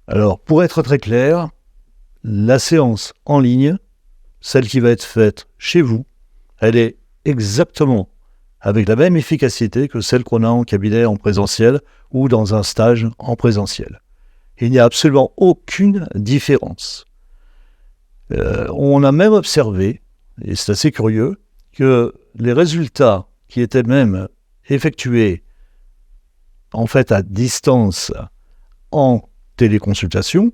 Alors, pour être très clair, la séance en ligne, celle qui va être faite chez vous, elle est exactement avec la même efficacité que celle qu'on a en cabinet en présentiel ou dans un stage en présentiel. Il n'y a absolument aucune différence. On a même observé, et c'est assez curieux, que les résultats qui étaient même effectués en fait à distance en téléconsultation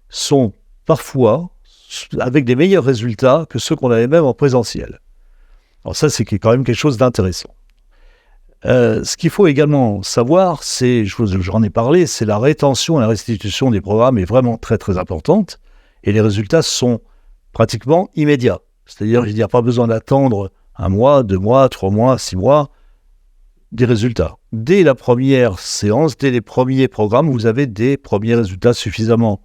sont parfois avec des meilleurs résultats que ceux qu'on avait même en présentiel. Alors ça, c'est quand même quelque chose d'intéressant. Ce qu'il faut également savoir, j'en ai parlé, c'est la rétention et la restitution des programmes est vraiment très très importante et les résultats sont pratiquement immédiats. C'est-à-dire, il n'y a pas besoin d'attendre 1 mois, 2 mois, 3 mois, 6 mois des résultats. Dès la première séance, dès les premiers programmes, vous avez des premiers résultats suffisamment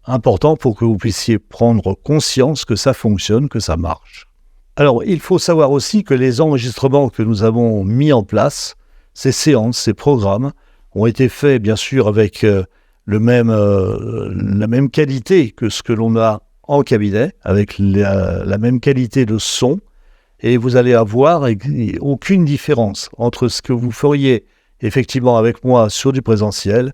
importants pour que vous puissiez prendre conscience que ça fonctionne, que ça marche. Alors, il faut savoir aussi que les enregistrements que nous avons mis en place, ces séances, ces programmes, ont été faits, bien sûr, avec la même qualité que ce que l'on a en cabinet, avec la même qualité de son, et vous allez avoir aucune différence entre ce que vous feriez effectivement avec moi sur du présentiel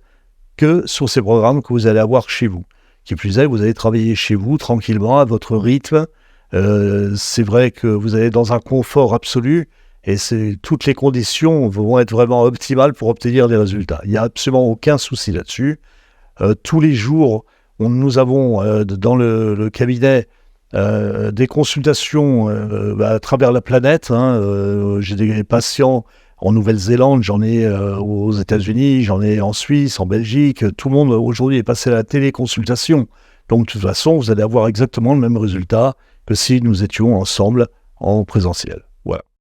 que sur ces programmes que vous allez avoir chez vous. Qui plus est, vous allez travailler chez vous tranquillement à votre rythme. C'est vrai que vous allez dans un confort absolu et toutes les conditions vont être vraiment optimales pour obtenir des résultats. Il n'y a absolument aucun souci là-dessus. Tous les jours, nous avons dans le cabinet des consultations à travers la planète. J'ai des patients en Nouvelle-Zélande, j'en ai aux États-Unis, j'en ai en Suisse, en Belgique. Tout le monde aujourd'hui est passé à la téléconsultation. Donc de toute façon, vous allez avoir exactement le même résultat que si nous étions ensemble en présentiel. Voilà.